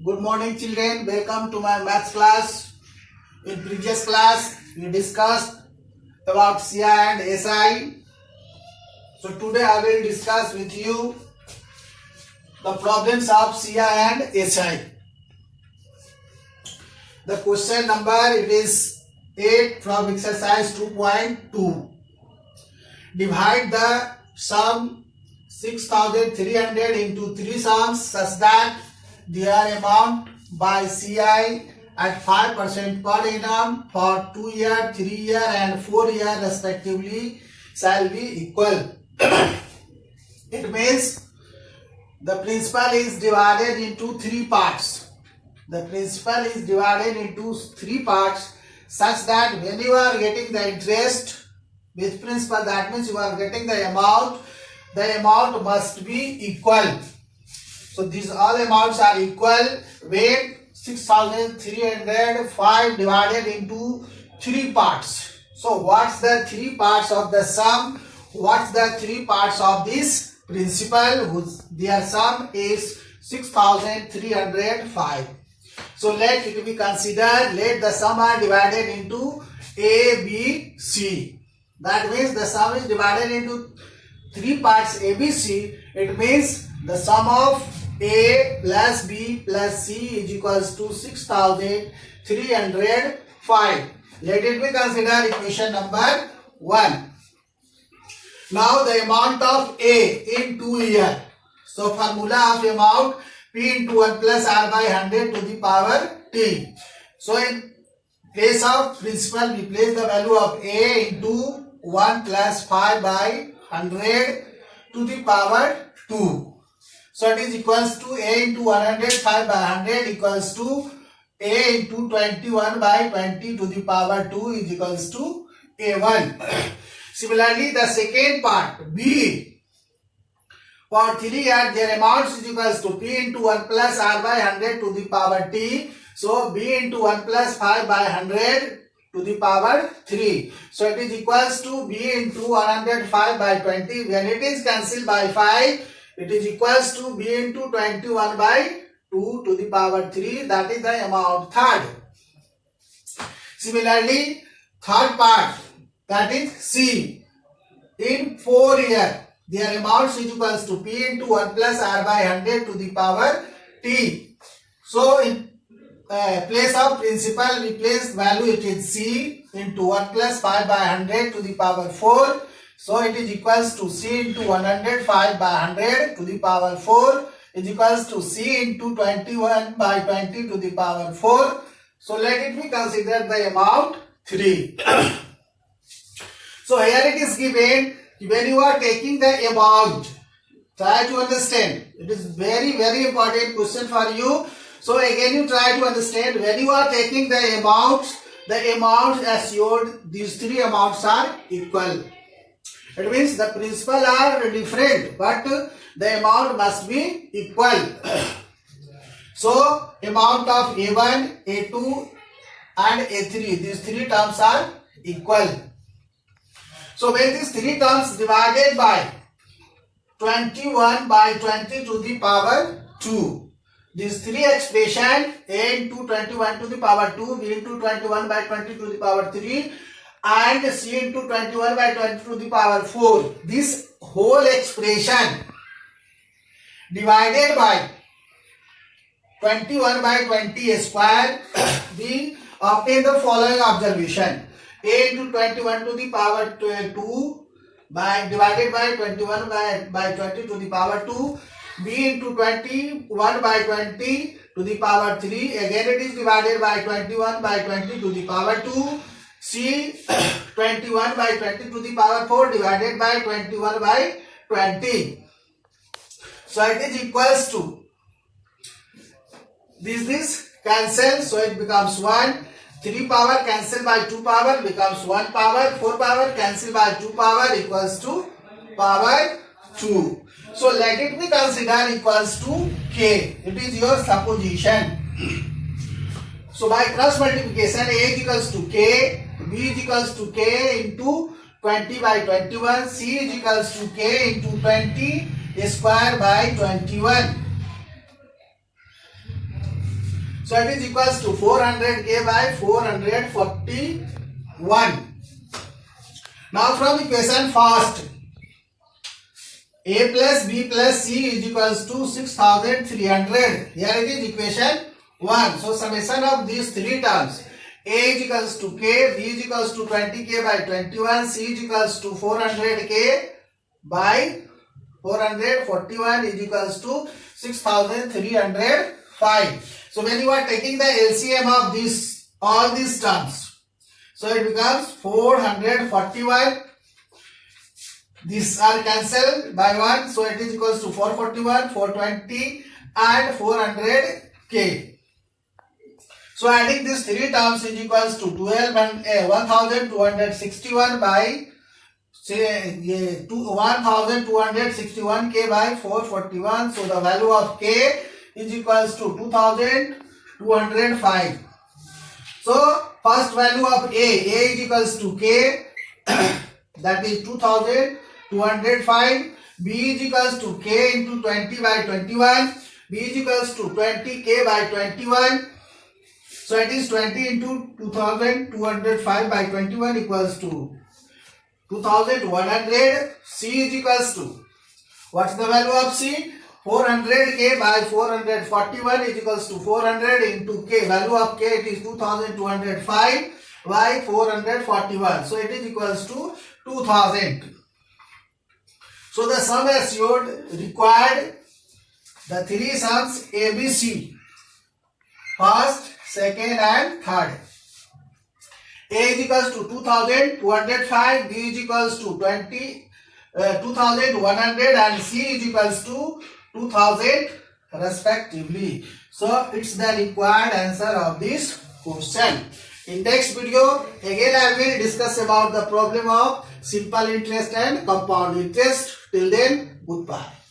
Good morning children, welcome to my maths class. In previous class we discussed about CI and SI. So today I will discuss with you the problems of CI and SI. The question number it is 8 from exercise 2.2. Divide the sum 6300 into 3 sums such that their amount by CI at 5% per annum for 2 year, 3 year and 4 year respectively shall be equal. It means the principal is divided into 3 parts. The principal is divided into 3 parts such that when you are getting the interest with principal, that means you are getting the amount must be equal. So these all amounts are equal when 6305 divided into 3 parts. So what's the 3 parts of the sum? What's the 3 parts of this principal whose their sum is 6305? So let it be considered, let the sum are divided into A, B, C. That means the sum is divided into 3 parts A, B, C. It means the sum of A plus B plus C is equals to 6305. Let it be considered equation number 1. Now the amount of A in 2 years. So formula of amount P into 1 plus R by 100 to the power T. So in place of principal we place the value of A into 1 plus 5 by 100 to the power 2. So it is equals to A into 105 by 100 equals to A into 21 by 20 to the power 2 is equals to A1. Similarly, the second part B for 3 years their amount is equals to P into 1 plus R by 100 to the power T. So B into 1 plus 5 by 100 to the power 3. So it is equals to B into 105 by 20. When it is cancelled by 5, it is equals to B into 21 by 2 to the power 3. That is the amount third. Similarly, third part, that is C. In 4 years, their amount is equals to P into 1 plus R by 100 to the power T. So in place of principal, we place value it is C into 1 plus 5 by 100 to the power 4. So it is equals to C into 105 by 100 to the power 4 is equals to C into 21 by 20 to the power 4. So let it be considered the amount 3. So here it is given when you are taking the amount. Try to understand. It is very important question for you. So again you try to understand when you are taking the amounts assured these 3 amounts are equal. It means the principal are different but the amount must be equal. So amount of A1, A2 and A3, these 3 terms are equal. So when these 3 terms divided by 21 by 20 to the power 2, these 3 expression A into 21 to the power 2, B into 21 by 20 to the power 3 and C into 21 by 20 to the power 4. This whole expression divided by 21 by 20 square, we obtain the following observation. A into 21 to the power 2 by divided by 21 by 20 to the power 2. B into 21 by 20 to the power 3. Again it is divided by 21 by 20 to the power 2. C 21 by 20 to the power 4 divided by 21 by 20. So it is equals to this cancel. So it becomes 1. 3 power cancel by 2 power becomes 1 power. 4 power cancel by 2 power equals to power 2. So let it be considered equals to K. It is your supposition. So by cross multiplication A is equals to K, B is equals to K into 20 by 21, C is equals to K into 20 square by 21. So it is equals to 400k by 441. Now from equation first, a plus b plus c is equals to 6300. Here it is equation 1. So summation of these three terms, a is equals to k, b is equals to 20k by 21, c is equals to 400k by 441 is equals to 6305. So when you are taking the LCM of this all these terms, so it becomes 441. These are cancelled by 1, so it is equals to 441, 420 and 400k. So adding these three terms is equals to 1261 by say 1261k by 441. So the value of k is equals to 2205. So first value of a is equals to k, that is 2205. B is equals to k into 20 by 21. B is equals to 20k by 21. So it is 20 into 2205 by 21 equals to 2100. C is equals to, what's the value of C? 400k by 441 is equals to 400 into k. Value of k, it is 2205 by 441. So it is equals to 2000. So the sum assured required the three sums ABC, first, second and third. A is equals to 2205, B is equals to 2100 and C is equals to 2000 respectively. So it's the required answer of this question. In next video again I will discuss about the problem of simple interest and compound interest. Till then, goodbye.